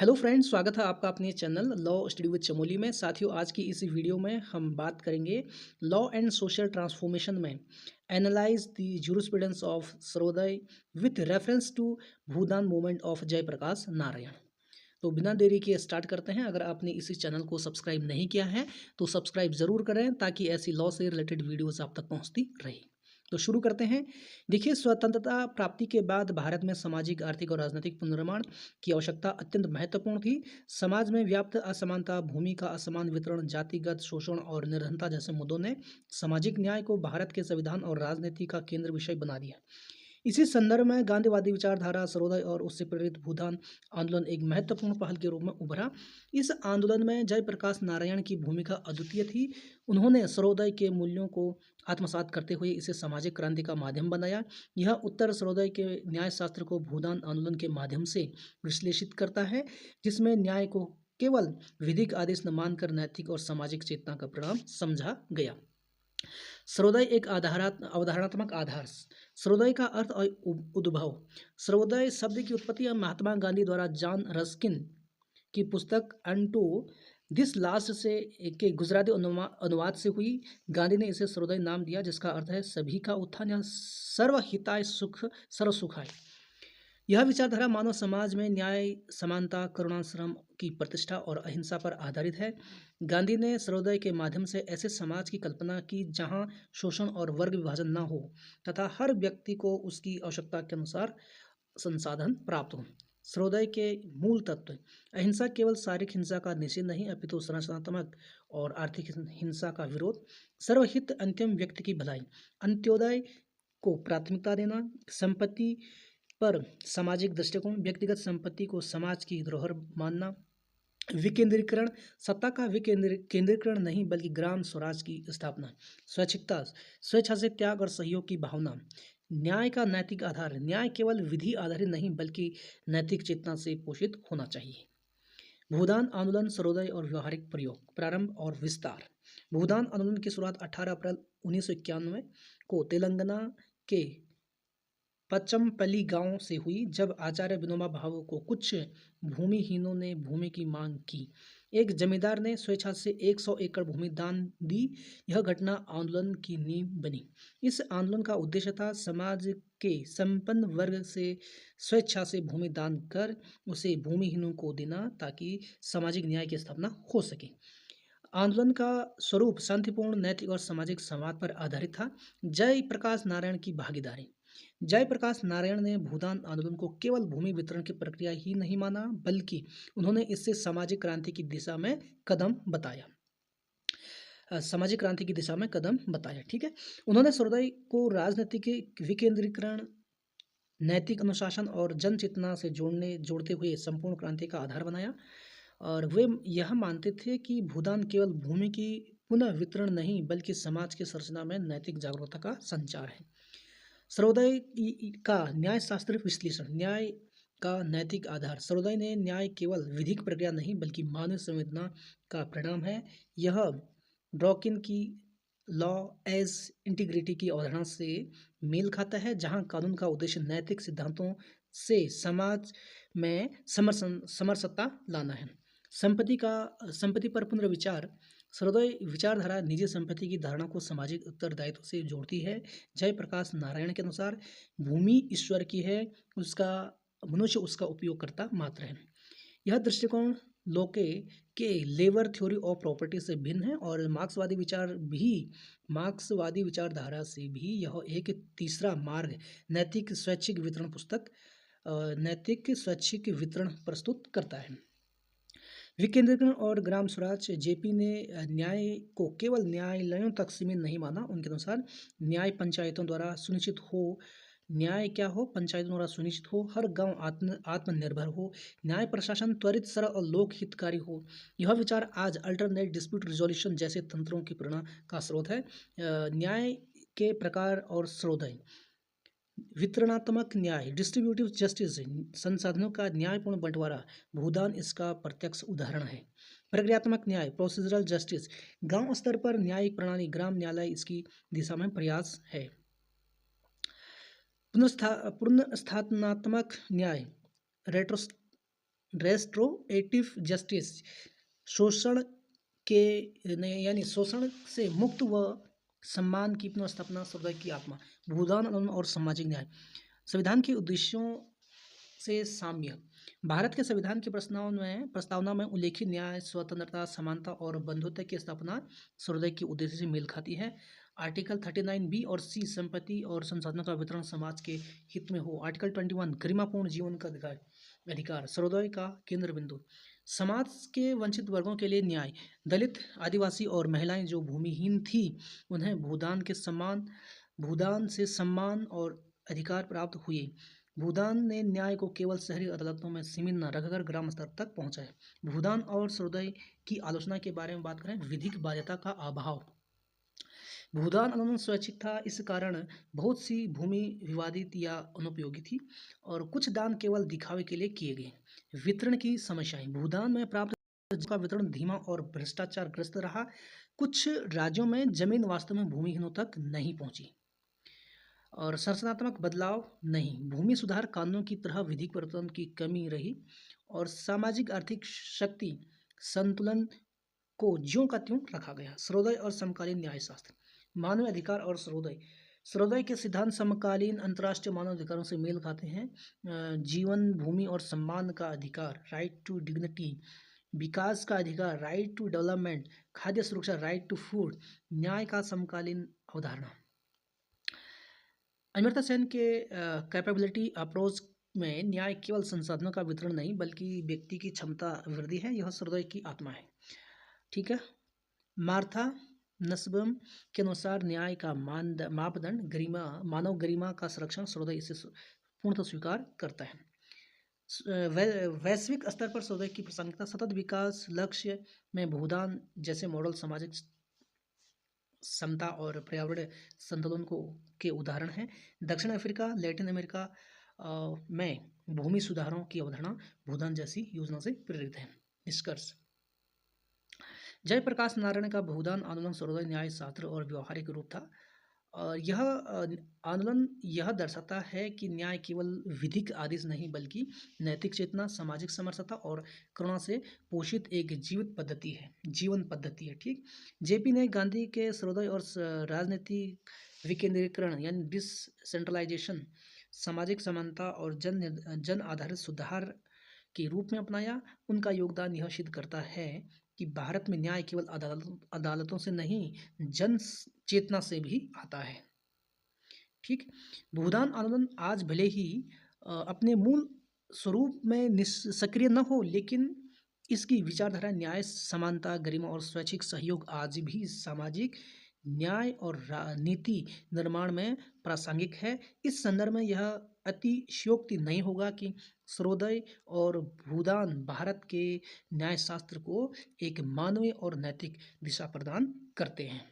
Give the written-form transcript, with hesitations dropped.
Hello friends, स्वागत है आपका अपने channel law study with Chamoli में। साथियों, आज की इस वीडियो में हम बात करेंगे लॉ एंड सोशल ट्रांसफॉर्मेशन में analyse the jurisprudence of Sarvodaya with reference to Bhoodan movement of Jayaprakash Narayan. तो बिना देरी के स्टार्ट करते हैं। अगर आपने इसी चैनल को सब्सक्राइब नहीं किया है तो सब्सक्राइब ज़रूर करें ताकि ऐसी लॉ से रिलेटेड वीडियोस आप तक पहुंचती रहे। तो शुरू करते हैं। देखिए, स्वतंत्रता प्राप्ति के बाद भारत में सामाजिक, आर्थिक और राजनीतिक पुनर्निर्माण की आवश्यकता अत्यंत महत्वपूर्ण थी। समाज में व्याप्त असमानता, भूमि का असमान वितरण, जातिगत शोषण और निर्धनता जैसे मुद्दों ने सामाजिक न्याय को भारत के संविधान और राजनीति का केंद्र विषय बना दिया। इसी संदर्भ में गांधीवादी विचारधारा, सर्वोदय और उससे प्रेरित भूदान आंदोलन एक महत्वपूर्ण पहल के रूप में उभरा। इस आंदोलन में जयप्रकाश नारायण की भूमिका अद्वितीय थी। उन्होंने सर्वोदय के मूल्यों को आत्मसात करते हुए इसे सामाजिक क्रांति का माध्यम बनाया। यह उत्तर सर्वोदय के न्यायशास्त्र को भूदान आंदोलन के माध्यम से विश्लेषित करता है, जिसमें न्याय को केवल विधिक आदेश न मानकर नैतिक और सामाजिक चेतना का परिणाम समझा गया। सर्वोदय एक अवधारणात्मक आधार। सर्वोदय का अर्थ और उद्भव। सर्वोदय शब्द की उत्पत्ति महात्मा गांधी द्वारा जॉन रस्किन की पुस्तक अनटू दिस लास्ट से के गुजराती अनुवाद से हुई। गांधी ने इसे सर्वोदय नाम दिया, जिसका अर्थ है सभी का उत्थान या सर्वहिताय सुख सर्वसुखाय। यह विचारधारा मानव समाज में न्याय, समानता, करुणा, श्रम की प्रतिष्ठा और अहिंसा पर आधारित है। गांधी ने सर्वोदय के माध्यम से ऐसे समाज की कल्पना की जहां शोषण और वर्ग विभाजन न हो तथा हर व्यक्ति को उसकी आवश्यकता के अनुसार संसाधन प्राप्त हो। सर्वोदय के मूल तत्व: अहिंसा केवल शारीरिक हिंसा का निषेध नहीं, अपितु संरचनात्मक और आर्थिक हिंसा का विरोध। सर्वहित, अंतिम व्यक्ति की भलाई। अंत्योदय को प्राथमिकता देना। संपत्ति पर सामाजिक दृष्टिकोण, व्यक्तिगत संपत्ति को समाज की धरोहर मानना। विकेंद्रीकरण, सत्ता का केंद्रीकरण नहीं बल्कि ग्राम स्वराज की स्थापना। स्वैच्छिकता, स्वेच्छा से त्याग और सहयोग की भावना। न्याय का नैतिक आधार, न्याय केवल विधि आधारित नहीं बल्कि नैतिक चेतना से पोषित होना चाहिए। भूदान आंदोलन, सर्वोदय और व्यवहारिक प्रयोग। प्रारंभ और विस्तार। भूदान आंदोलन की शुरुआत 18 अप्रैल 1991 को तेलंगाना के पचमपल्ली गांव से हुई, जब आचार्य विनोबा भावे को कुछ भूमिहीनों ने भूमि की मांग की। एक जमींदार ने स्वेच्छा से 100 एकड़ भूमि दान दी। यह घटना आंदोलन की नींव बनी। इस आंदोलन का उद्देश्य था समाज के संपन्न वर्ग से स्वेच्छा से भूमि दान कर उसे भूमिहीनों को देना, ताकि सामाजिक न्याय की स्थापना हो सके। आंदोलन का स्वरूप शांतिपूर्ण, नैतिक और सामाजिक संवाद पर आधारित था। जयप्रकाश नारायण की भागीदारी। जयप्रकाश नारायण ने भूदान आंदोलन को केवल भूमि वितरण की प्रक्रिया ही नहीं माना, बल्कि उन्होंने इससे सामाजिक क्रांति की दिशा में कदम बताया। ठीक है। उन्होंने सर्वोदय को राजनीतिक विकेंद्रीकरण, नैतिक अनुशासन और जन चेतना से जोड़ते हुए संपूर्ण क्रांति का आधार बनाया। और वे यह मानते थे कि भूदान केवल भूमि की पुनः वितरण नहीं बल्कि समाज की संरचना में नैतिक जागरूकता का संचार है। सर्वोदय का न्यायशास्त्र विश्लेषण। न्याय का नैतिक आधार। सर्वोदय ने न्याय केवल विधिक प्रक्रिया नहीं बल्कि मानव संवेदना का परिणाम है। यह डॉकिन की लॉ एज इंटीग्रिटी की अवधारणा से मेल खाता है, जहां कानून का उद्देश्य नैतिक सिद्धांतों से समाज में समरसता लाना है। संपत्ति पर पुनर्विचार। सर्वोदय विचारधारा निजी संपत्ति की धारणा को सामाजिक उत्तरदायित्व से जोड़ती है। जयप्रकाश नारायण के अनुसार भूमि ईश्वर की है, मनुष्य उसका उपयोगकर्ता मात्र है। यह दृष्टिकोण लोके के लेबर थ्योरी ऑफ प्रॉपर्टी से भिन्न है और मार्क्सवादी विचारधारा से भी यह एक तीसरा मार्ग नैतिक स्वैच्छिक वितरण प्रस्तुत करता है। विकेंद्रीकरण और ग्राम स्वराज। जेपी ने न्याय को केवल न्यायालयों तक सीमित नहीं माना। उनके अनुसार न्याय पंचायतों द्वारा सुनिश्चित हो। न्याय क्या हो? पंचायतों द्वारा सुनिश्चित हो। हर गांव आत्मनिर्भर हो। न्याय प्रशासन त्वरित, सरल और लोक हितकारी हो। यह विचार आज अल्टरनेट डिस्प्यूट रिजोल्यूशन जैसे तंत्रों की प्रेरणा का स्रोत है। न्याय के प्रकार और सर्वोदय। वितरणात्मक न्याय, डिस्ट्रीब्यूटिव जस्टिस, संसाधनों का न्यायपूर्ण बंटवारा। भूदान इसका प्रत्यक्ष उदाहरण है। प्रक्रियात्मक न्याय, प्रोसीजरल जस्टिस, गांव स्तर पर न्यायिक प्रणाली, ग्राम न्यायालय इसकी दिशा में प्रयास है। पुनर्स्थापनात्मक न्याय, रेस्टोरेटिव जस्टिस, शोषण के यानी शोषण से मुक्त व सम्मान की पुनर्स्थापना, समुदाय की आत्मा, भूदान आंदोलन और सामाजिक न्याय। संविधान के उद्देश्यों से साम्य। भारत के संविधान की प्रस्तावना में उल्लेखित न्याय, स्वतंत्रता, समानता और बंधुत्व की स्थापना सर्वोदय के उद्देश्य से मेल खाती है। आर्टिकल 39 बी और सी, संपत्ति और संसाधनों का वितरण समाज के हित में हो। आर्टिकल 21, गरिमापूर्ण जीवन का अधिकार सर्वोदय का केंद्र बिंदु। समाज के वंचित वर्गों के लिए न्याय, दलित, आदिवासी और महिलाएं जो भूमिहीन थी उन्हें भूदान से सम्मान और अधिकार प्राप्त हुए। भूदान ने न्याय को केवल शहरी अदालतों में सीमित न रखकर ग्राम स्तर तक पहुंचाया। भूदान और सर्वोदय की आलोचना के बारे में बात करें, विधिक बाध्यता का अभाव। भूदान आंदोलन स्वैच्छिक था, इस कारण बहुत सी भूमि विवादित या अनुपयोगी थी और कुछ दान केवल दिखावे के लिए किए गए। वितरण की समस्याएं, भूदान में प्राप्त का वितरण धीमा और भ्रष्टाचार ग्रस्त रहा। कुछ राज्यों में जमीन वास्तव में भूमिहीनों तक नहीं पहुंची। और संरचनात्मक बदलाव नहीं, भूमि सुधार कानूनों की तरह विधिक परिवर्तन की कमी रही। और सामाजिक आर्थिक शक्ति संतुलन को ज्यों का त्यों रखा गया। सर्वोदय और समकालीन न्यायशास्त्र, मानव अधिकार और सर्वोदय। सर्वोदय के सिद्धांत समकालीन अंतर्राष्ट्रीय मानव अधिकारों से मेल खाते हैं। जीवन, भूमि और सम्मान का अधिकार, राइट टू डिग्निटी, विकास का अधिकार, राइट टू डेवलपमेंट, खाद्य सुरक्षा, राइट टू फूड, न्याय का समकालीन अवधारणा। अमर्त्य सेन के कैपेबिलिटी अप्रोच में न्याय केवल संसाधनों का वितरण नहीं बल्कि व्यक्ति की क्षमता वृद्धि है, यह सर्वोदय की आत्मा है। ठीक है। मार्था नस्बम के अनुसार न्याय का मापदंड मानव गरिमा का संरक्षण, सर्वोदय इसे पूर्णतः स्वीकार करता है। वैश्विक स्तर पर सर्वोदय की प्रासंगिकता, सतत विकास लक्ष्य में भूदान जैसे मॉडल सामाजिक समता और पर्यावरण संतुलन के उदाहरण हैं। दक्षिण अफ्रीका, लैटिन अमेरिका में भूमि सुधारों की अवधारणा भूदान जैसी योजना से प्रेरित है। निष्कर्ष, जयप्रकाश नारायण का भूदान आंदोलन सर्वोदय न्याय शास्त्र और व्यवहारिक रूप था। यह आंदोलन यह दर्शाता है कि न्याय केवल विधिक आदेश नहीं बल्कि नैतिक चेतना, सामाजिक समरसता और करुणा से पोषित एक जीवन पद्धति है। ठीक। जेपी ने गांधी के सर्वोदय और राजनीतिक विकेंद्रीकरण यानी डिसेंट्रलाइजेशन, सामाजिक समानता और जन आधारित सुधार के रूप में अपनाया। उनका योगदान यह सिद्ध करता है कि भारत में न्याय केवल अदालतों से नहीं, जन चेतना से भी आता है। ठीक। भूदान आंदोलन आज भले ही अपने मूल स्वरूप में सक्रिय न हो, लेकिन इसकी विचारधारा न्याय, समानता, गरिमा और स्वैच्छिक सहयोग आज भी सामाजिक न्याय और नीति निर्माण में प्रासंगिक है। इस संदर्भ में यह अतिशयोक्ति नहीं होगा कि सर्वोदय और भूदान भारत के न्यायशास्त्र को एक मानवीय और नैतिक दिशा प्रदान करते हैं।